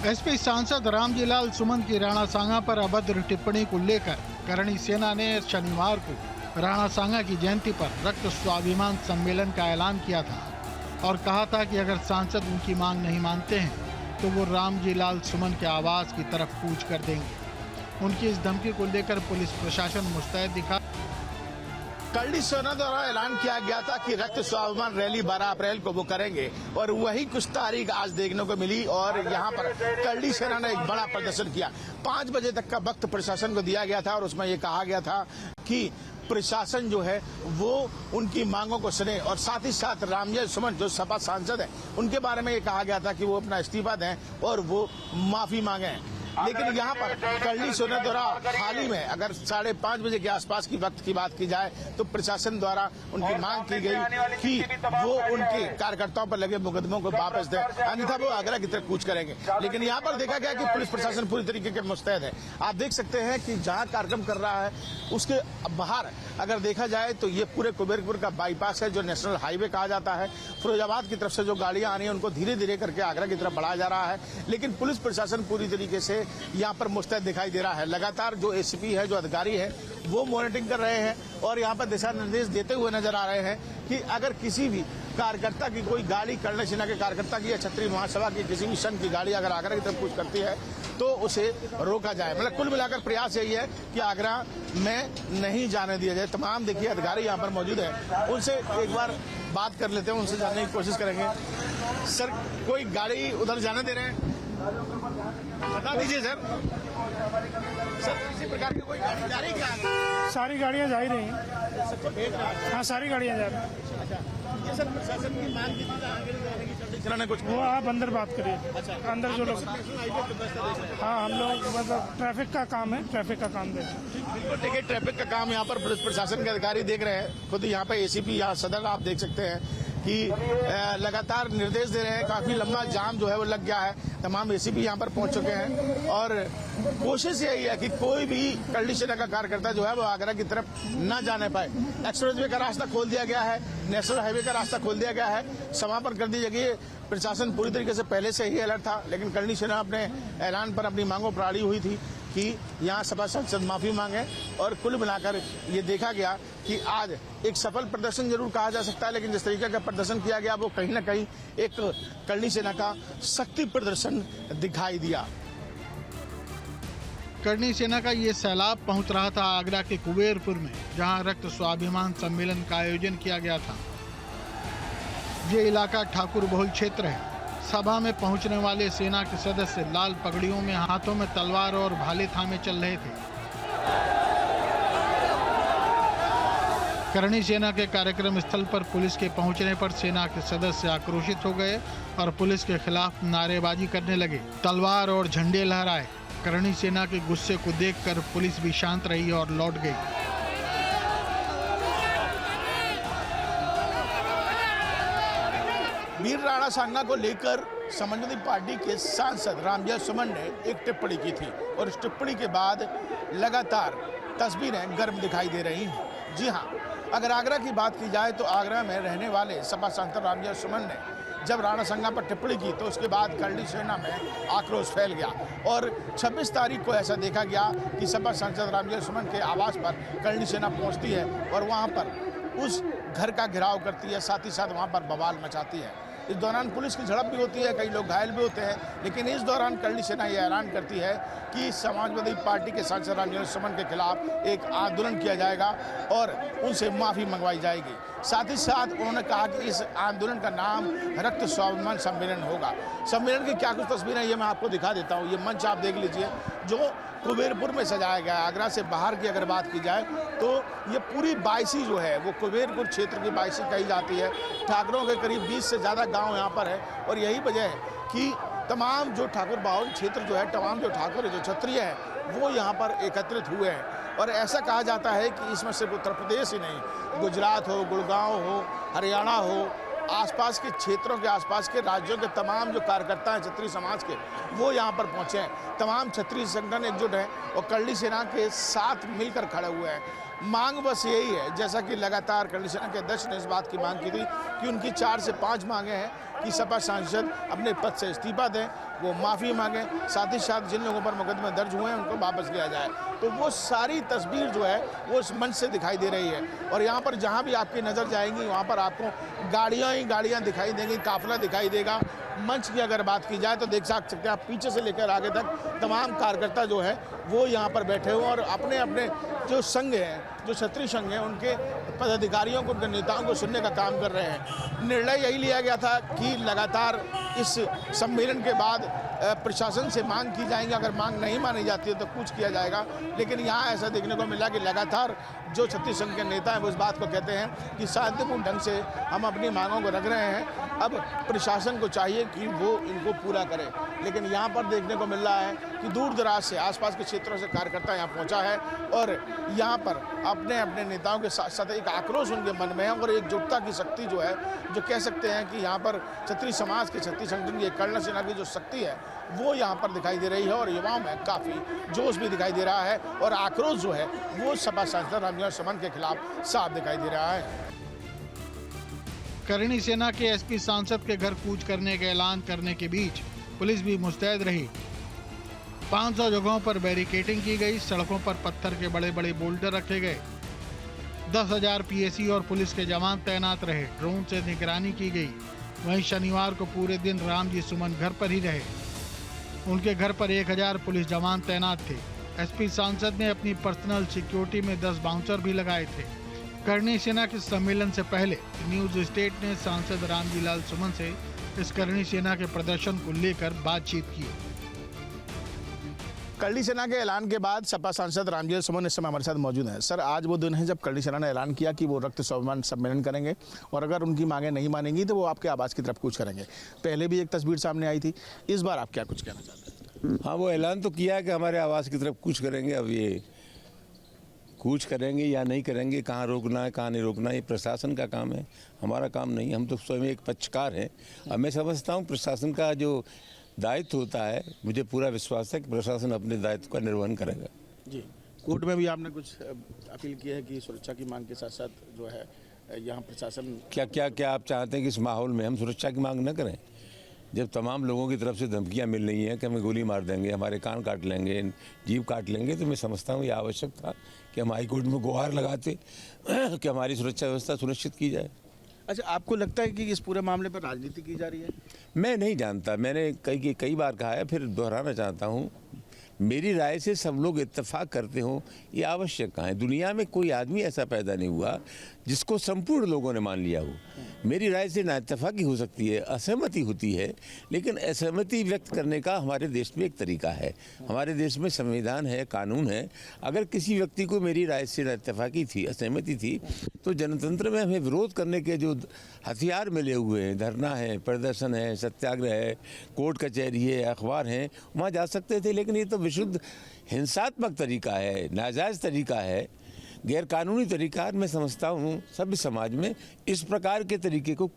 SP सांसद रामजीलाल सुमन की राणा सांगा पर अभद्र टिप्पणी को लेकर करणी सेना ने शनिवार को राणा सांगा की जयंती पर रक्त स्वाभिमान सम्मेलन का ऐलान किया था और कहा था कि अगर सांसद उनकी मांग नहीं मानते हैं तो वो रामजीलाल सुमन के आवास की तरफ कूच कर देंगे। उनकी इस धमकी को लेकर पुलिस प्रशासन मुस्तैद दिखा। करणी सेना द्वारा ऐलान किया गया था कि रक्त स्वाभिमान रैली 12 अप्रैल को वो करेंगे और वही कुछ तारीख आज देखने को मिली और यहाँ पर करणी सेना ने एक बड़ा प्रदर्शन किया। 5 बजे तक का वक्त प्रशासन को दिया गया था और उसमें ये कहा गया था कि प्रशासन जो है वो उनकी मांगों को सुने और साथ ही साथ रामजीलाल सुमन जो सपा सांसद हैं उनके बारे में ये कहा गया था कि वो अपना इस्तीफा दें और वो माफी मांगे। लेकिन यहाँ पर करणी सेना द्वारा हाल ही में अगर 5:30 बजे के आसपास की वक्त की बात की जाए तो प्रशासन द्वारा उनकी मांग की गई कि वो उनके कार्यकर्ताओं पर लगे मुकदमों को वापस दें, अन्यथा वो आगरा की तरफ कूच करेंगे। लेकिन यहाँ पर देखा गया कि पुलिस प्रशासन पूरी तरीके के मुस्तैद है। आप देख सकते हैं कि जहाँ कार्यक्रम कर रहा है उसके बाहर अगर देखा जाए तो ये पूरे कुबेरपुर का बाईपास है जो नेशनल हाईवे कहा जाता है। फिरोजाबाद की तरफ से जो गाड़ियां आ रही हैं उनको धीरे धीरे करके आगरा की तरफ बढ़ाया जा रहा है, लेकिन पुलिस प्रशासन पूरी तरीके से यहाँ पर मुस्तैद दिखाई दे रहा है। लगातार जो एसीपी है, जो अधिकारी है, वो मॉनिटरिंग कर रहे हैं और यहाँ पर दिशा निर्देश देते हुए नजर आ रहे हैं कि अगर किसी भी कार्यकर्ता की कोई गाड़ी करणी सेना के कार्यकर्ता की या क्षत्रिय महासभा की किसी भी संघ की गाड़ी अगर आगरा की तरफ कुछ करती है तो उसे रोका जाए। मतलब कुल मिलाकर प्रयास यही है कि आगरा में नहीं जाने दिया जाए। तमाम देखिए अधिकारी यहाँ पर मौजूद है, उनसे एक बार बात कर लेते हैं, उनसे जानने की कोशिश करेंगे। सर, कोई गाड़ी उधर जाने दे रहे हैं? बता दीजिए सर। सर, किसी प्रकार की कोई गाड़ी जा रही क्या? सारी गाड़ियां जा ही रही हैं। हाँ, सारी गाड़ियां जा रही हैं। ये सर प्रशासन की मांग की थी आगे जाने की, करणी सेना ने कुछ वो आप अंदर बात करिए। अच्छा, अंदर जो लोग, हाँ, हम लोग मतलब ट्रैफिक का काम है, ट्रैफिक का काम देते हैं। बिल्कुल देखिए, ट्रैफिक का काम यहाँ पर पुलिस प्रशासन के अधिकारी देख रहे हैं। खुद यहाँ पे एसीपी यहाँ सदर आप देख सकते हैं कि लगातार निर्देश दे रहे हैं। काफी लंबा जाम जो है वो लग गया है। तमाम एसीपी यहाँ पर पहुंच चुके हैं और कोशिश यही है कि कोई भी करणी सेना का कार्यकर्ता जो है वो आगरा की तरफ न जाने पाए। एक्सप्रेसवे का रास्ता खोल दिया गया है, नेशनल हाईवे का रास्ता खोल दिया गया है, समापन कर दी गई। प्रशासन पूरी तरीके से पहले से ही अलर्ट था, लेकिन करणी सेना अपने ऐलान पर अपनी मांगों पर अड़ी हुई थी कि यहाँ सपा सांसद माफी मांगे और कुल मिलाकर ये देखा गया कि आज एक सफल प्रदर्शन जरूर कहा जा सकता है, लेकिन जिस तरीके का प्रदर्शन किया गया वो कहीं न कहीं एक करणी सेना का शक्ति प्रदर्शन दिखाई दिया। करणी सेना का ये सैलाब पहुंच रहा था आगरा के कुबेरपुर में, जहां रक्त स्वाभिमान सम्मेलन का आयोजन किया गया था। ये इलाका ठाकुर बहुल क्षेत्र है। सभा में पहुंचने वाले सेना के सदस्य लाल पगड़ियों में, हाथों में तलवार और भाले थामे चल रहे थे। करणी सेना के कार्यक्रम स्थल पर पुलिस के पहुंचने पर सेना के सदस्य आक्रोशित हो गए और पुलिस के खिलाफ नारेबाजी करने लगे, तलवार और झंडे लहराए। करणी सेना के गुस्से को देखकर पुलिस भी शांत रही और लौट गई। वीर राणा सांगा को लेकर समाजवादी पार्टी के सांसद रामजीलाल सुमन ने एक टिप्पणी की थी और इस टिप्पणी के बाद लगातार तस्वीरें गर्म दिखाई दे रही हैं। जी हाँ, अगर आगरा की बात की जाए तो आगरा में रहने वाले सपा सांसद रामजीलाल सुमन ने जब राणा सांगा पर टिप्पणी की तो उसके बाद करणी सेना में आक्रोश फैल गया और 26 तारीख को ऐसा देखा गया कि सपा सांसद रामजीलाल सुमन के आवास पर करणी सेना पहुंचती है और वहां पर उस घर का घेराव करती है, साथ ही साथ वहां पर बवाल मचाती है। इस दौरान पुलिस की झड़प भी होती है, कई लोग घायल भी होते हैं, लेकिन इस दौरान करणी सेना यह ऐलान करती है कि समाजवादी पार्टी के सांसद रामजीलाल सुमन के खिलाफ एक आंदोलन किया जाएगा और उनसे माफी मंगवाई जाएगी। साथ ही साथ उन्होंने कहा कि इस आंदोलन का नाम रक्त स्वाभिमान सम्मेलन होगा। सम्मेलन की क्या कुछ तस्वीरें ये मैं आपको दिखा देता हूँ। ये मंच आप देख लीजिए जो कुबेरपुर में सजाया गया है। आगरा से बाहर की अगर बात की जाए तो ये पूरी बायसी जो है वो कुबेरपुर क्षेत्र की बायसी कही जाती है। ठाकुरों के करीब 20 से ज़्यादा गांव यहाँ पर है और यही वजह है कि तमाम जो ठाकुर बाहुल क्षेत्र जो है, तमाम जो ठाकुर जो क्षत्रिय हैं वो यहाँ पर एकत्रित हुए हैं। और ऐसा कहा जाता है कि इसमें सिर्फ उत्तर प्रदेश ही नहीं, गुजरात हो, गुड़गांव हो, हरियाणा हो, आसपास के क्षेत्रों के, आसपास के राज्यों के तमाम जो कार्यकर्ता हैं क्षत्रिय समाज के, वो यहाँ पर पहुँचे हैं। तमाम क्षत्रिय संगठन एकजुट हैं और करणी सेना के साथ मिलकर खड़े हुए हैं। मांग बस यही है, जैसा कि लगातार कल्ली सेना के अध्यक्ष ने इस बात की मांग की थी कि उनकी 4 से 5 मांगे हैं कि सपा सांसद अपने पद से इस्तीफा दें, वो माफ़ी मांगें, साथ ही साथ जिन लोगों पर मुकदमे दर्ज हुए हैं उनको वापस लिया जाए। तो वो सारी तस्वीर जो है वो इस मंच से दिखाई दे रही है। और यहाँ पर जहाँ भी आपकी नज़र जाएंगी वहाँ पर आपको गाड़ियाँ ही गाड़ियाँ दिखाई देंगी, काफिला दिखाई देगा। मंच की अगर बात की जाए तो देख सकते हैं आप, पीछे से लेकर आगे तक तमाम कार्यकर्ता जो है वो यहाँ पर बैठे हुए और अपने अपने जो संघ हैं, जो क्षत्रिय संघ हैं, उनके पदाधिकारियों को, उनके नेताओं को सुनने का काम कर रहे हैं। निर्णय यही लिया गया था कि लगातार इस सम्मेलन के बाद प्रशासन से मांग की जाएंगी, अगर मांग नहीं मानी जाती है तो कुछ किया जाएगा। लेकिन यहाँ ऐसा देखने को मिला कि लगातार जो छत्तीस संघ के नेता हैं वो इस बात को कहते हैं कि शांतिपूर्ण ढंग से हम अपनी मांगों को रख रहे हैं, अब प्रशासन को चाहिए कि वो इनको पूरा करे। लेकिन यहाँ पर देखने को मिल रहा है कि दूर दराज से, आसपास के क्षेत्रों से कार्यकर्ता यहाँ पहुँचा है और यहाँ पर अपने अपने नेताओं के साथ साथ एक आक्रोश उनके मन में है और एकजुटता की शक्ति जो है, जो कह सकते हैं कि यहाँ पर क्षत्रिय समाज के, क्षत्रिय संगठन की, कर्ण सेना की जो शक्ति है वो यहाँ पर दिखाई दे रही है और युवाओं में काफ़ी जोश भी दिखाई दे रहा है और आक्रोश जो है वो सपा सांसद रामजी सुमन के खिलाफ साफ दिखाई दे रहा है। करणी सेना के एसपी सांसद के घर कूच करने का ऐलान करने के बीच पुलिस भी मुस्तैद रही। 500 जगहों पर बैरिकेडिंग की गई, सड़कों पर पत्थर के बड़े बड़े बोल्डर रखे गए, 10,000 पीएसी और पुलिस के जवान तैनात रहे, ड्रोन से निगरानी की गई। वहीं शनिवार को पूरे दिन रामजी सुमन घर पर ही रहे। उनके घर पर 1000 पुलिस जवान तैनात थे। एसपी सांसद ने अपनी पर्सनल सिक्योरिटी में 10 बाउंसर भी लगाए थे। करणी सेना के सम्मेलन से पहले न्यूज स्टेट ने सांसद रामजी लाल सुमन से इस करणी सेना के प्रदर्शन को लेकर बातचीत की। करणी सेना के ऐलान के बाद सपा सांसद रामजी सुमन इस समय हमारे साथ मौजूद हैं। सर, आज वो दिन है जब करणी सेना ने ऐलान किया कि वो रक्त स्वाभिमान सम्मेलन करेंगे और अगर उनकी मांगें नहीं मानेंगी तो वो आपके आवास की तरफ कूच करेंगे। पहले भी एक तस्वीर सामने आई थी, इस बार आप क्या कुछ कहना चाहते हैं? हाँ, वो ऐलान तो किया है कि हमारे आवास की तरफ कूच करेंगे। अब ये कूच करेंगे या नहीं करेंगे, कहाँ रोकना है कहाँ नहीं रोकना है, ये प्रशासन का काम है, हमारा काम नहीं। हम तो स्वयं एक पक्षकार हैं। अब मैं समझता हूँ प्रशासन का जो दायित्व होता है, मुझे पूरा विश्वास है कि प्रशासन अपने दायित्व का निर्वहन करेगा। जी, कोर्ट में भी आपने कुछ अपील की है कि सुरक्षा की मांग के साथ साथ जो है यहाँ प्रशासन क्या आप चाहते हैं कि इस माहौल में हम सुरक्षा की मांग न करें? जब तमाम लोगों की तरफ से धमकियां मिल रही हैं कि हमें गोली मार देंगे, हमारे कान काट लेंगे, जीभ काट लेंगे, तो मैं समझता हूँ ये आवश्यक था कि हम हाईकोर्ट में गुहार लगाते कि हमारी सुरक्षा व्यवस्था सुनिश्चित की जाए। अच्छा, आपको लगता है कि इस पूरे मामले पर राजनीति की जा रही है? मैं नहीं जानता, मैंने कई बार कहा है, फिर दोहराना चाहता हूँ, मेरी राय से सब लोग इत्तेफाक करते हों ये आवश्यक कहाँ है। दुनिया में कोई आदमी ऐसा पैदा नहीं हुआ जिसको संपूर्ण लोगों ने मान लिया हो। मेरी राय से ना इत्तेफाकी हो सकती है, असहमति होती है, लेकिन असहमति व्यक्त करने का हमारे देश में एक तरीका है। हमारे देश में संविधान है, कानून है। अगर किसी व्यक्ति को मेरी राय से ना इत्तेफाकी थी, असहमति थी, तो जनतंत्र में हमें विरोध करने के जो हथियार मिले हुए हैं, धरना है, प्रदर्शन है, सत्याग्रह है, कोर्ट कचहरी है, अखबार हैं, वहाँ जा सकते थे। लेकिन ये तो विशुद्ध हिंसात्मक तरीका है, नाजायज़ तरीका है, गैर कानूनी तरीका। मैं समझता हूँ सभ्य समाज में इस प्रकार के तरीके को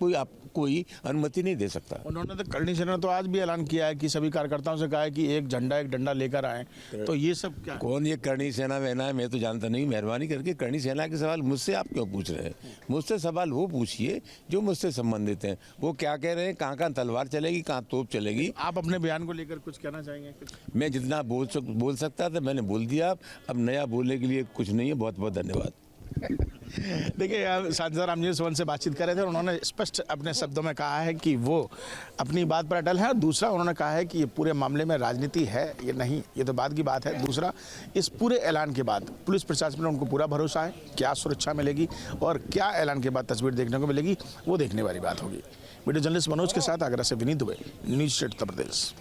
कोई अनुमति नहीं दे सकता। उन्होंने तो करणी सेना ने तो आज भी ऐलान किया है कि सभी कार्यकर्ताओं से कहा है कि एक झंडा एक डंडा लेकर आए। तो ये सब क्या? कौन ये करणी सेना में है मैं तो जानता नहीं। मेहरबानी करके करणी सेना के सवाल मुझसे आप क्यों पूछ रहे हैं? मुझसे सवाल वो पूछिए जो मुझसे संबंधित हैं। वो क्या कह रहे हैं, कहाँ तलवार चलेगी, कहाँ तोप चलेगी। आप अपने बयान को लेकर कुछ कहना चाहेंगे? मैं जितना बोल सकता था मैंने बोल दिया। अब नया बोलने के लिए कुछ नहीं है। बहुत बहुत धन्यवाद। देखिए, सांसद रामजी सुमन से बातचीत कर रहे थे, उन्होंने स्पष्ट अपने शब्दों में कहा है कि वो अपनी बात पर अटल है। और दूसरा उन्होंने कहा है कि ये पूरे मामले में राजनीति है ये नहीं, ये तो बाद की बात है। दूसरा, इस पूरे ऐलान के बाद पुलिस प्रशासन में उनको पूरा भरोसा है, क्या सुरक्षा मिलेगी और क्या ऐलान के बाद तस्वीर देखने को मिलेगी वो देखने वाली बात होगी। वीडियो जर्नलिस्ट मनोज के साथ आगरा से विनीत दुबे, न्यूज़ 8 उत्तर प्रदेश।